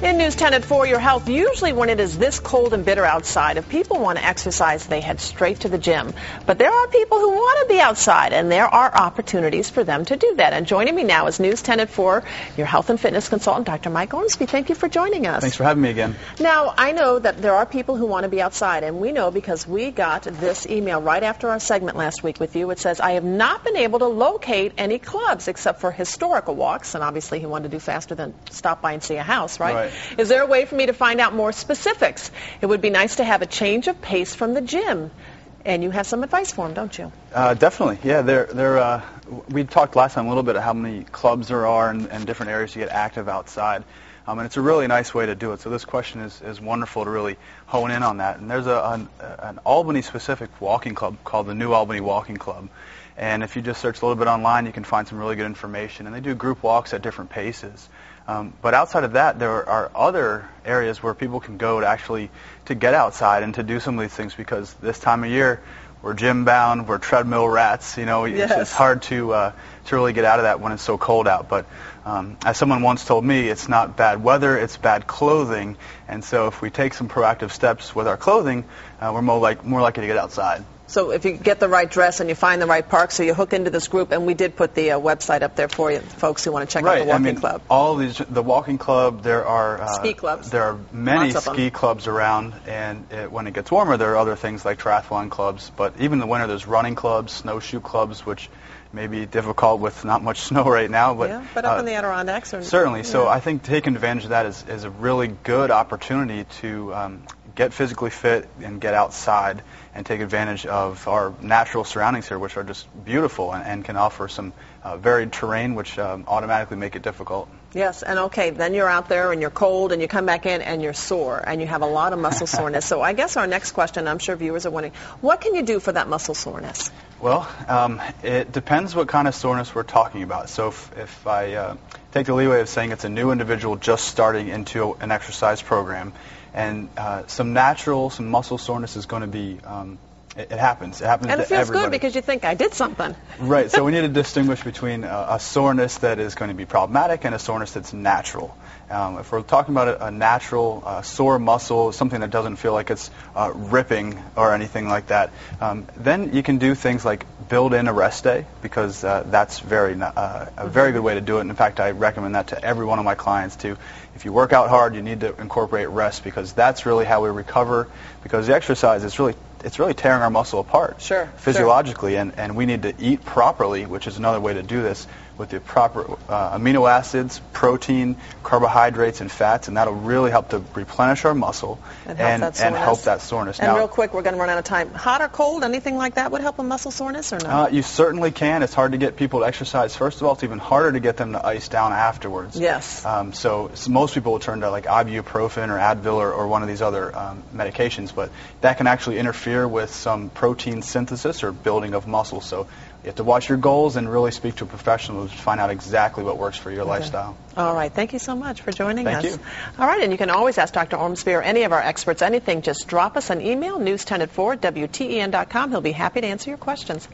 In News 10 at 4, your health. Usually when it is this cold and bitter outside, if people want to exercise, they head straight to the gym. But there are people who want to be outside, and there are opportunities for them to do that. And joining me now is News 10 at 4, your health and fitness consultant, Dr. Mike Ormsby. Thank you for joining us. Thanks for having me again. Now, I know that there are people who want to be outside, and we know because we got this email right after our segment last week with you. It says, I have not been able to locate any clubs except for historical walks, and obviously he wanted to do faster than stop by and see a house, right? Is there a way for me to find out more specifics? It would be nice to have a change of pace from the gym. And you have some advice for him, don't you? Definitely, yeah. We talked last time a little bit of how many clubs there are and different areas to get active outside. And it's a really nice way to do it. So this question is wonderful to really hone in on that. And there's an Albany-specific walking club called the New Albany Walking Club. And if you just search a little bit online, you can find some really good information. And they do group walks at different paces. But outside of that, there are other areas where people can go to get outside and to do some of these things, because this time of year, we're gym bound, we're treadmill rats. You know, yes. It's hard to really get out of that when it's so cold out. But as someone once told me, it's not bad weather, it's bad clothing. And so if we take some proactive steps with our clothing, we're more likely to get outside. So if you get the right dress and you find the right park, so you hook into this group, and we did put the website up there for you, folks who want to check out the walking club. All these, the walking club, there are ski clubs. There are many ski clubs around, and when it gets warmer, there are other things like triathlon clubs. But even in the winter, there's running clubs, snowshoe clubs, which may be difficult with not much snow right now. But yeah, but up in the Adirondacks, certainly. Yeah. So I think taking advantage of that is a really good opportunity to get physically fit and get outside and take advantage of our natural surroundings here, which are just beautiful and can offer some varied terrain, which automatically make it difficult. Yes, and okay, then you're out there and you're cold and you come back in and you're sore and you have a lot of muscle soreness. So I guess our next question, I'm sure viewers are wondering, what can you do for that muscle soreness? Well, it depends what kind of soreness we're talking about. So if I take the leeway of saying it's a new individual just starting into an exercise program, and some muscle soreness is going to be, it happens. It happens and it to feels everybody. Good because you think, I did something. Right, so we need to distinguish between a soreness that is going to be problematic and a soreness that's natural. If we're talking about a natural sore muscle, something that doesn't feel like it's ripping or anything like that, then you can do things like build in a rest day, because that's a very good way to do it. And in fact, I recommend that to every one of my clients too. If you work out hard, you need to incorporate rest, because that's really how we recover, because the exercise is really tearing our muscle apart physiologically, and we need to eat properly, which is another way to do this, with the proper amino acids, protein, carbohydrates, and fats, and that'll really help to replenish our muscle and help that soreness. And now, real quick, we're going to run out of time. Hot or cold, anything like that would help with muscle soreness, or no? You certainly can. It's hard to get people to exercise. First of all, it's even harder to get them to ice down afterwards. Yes. So most people will turn to like ibuprofen or Advil or one of these other medications, but that can actually interfere with some protein synthesis or building of muscle. So you have to watch your goals and really speak to a professional to find out exactly what works for your lifestyle. All right. Thank you so much for joining us. Thank you. All right. And you can always ask Dr. Ormsby or any of our experts anything. Just drop us an email, news10at4, WTEN.com. He'll be happy to answer your questions.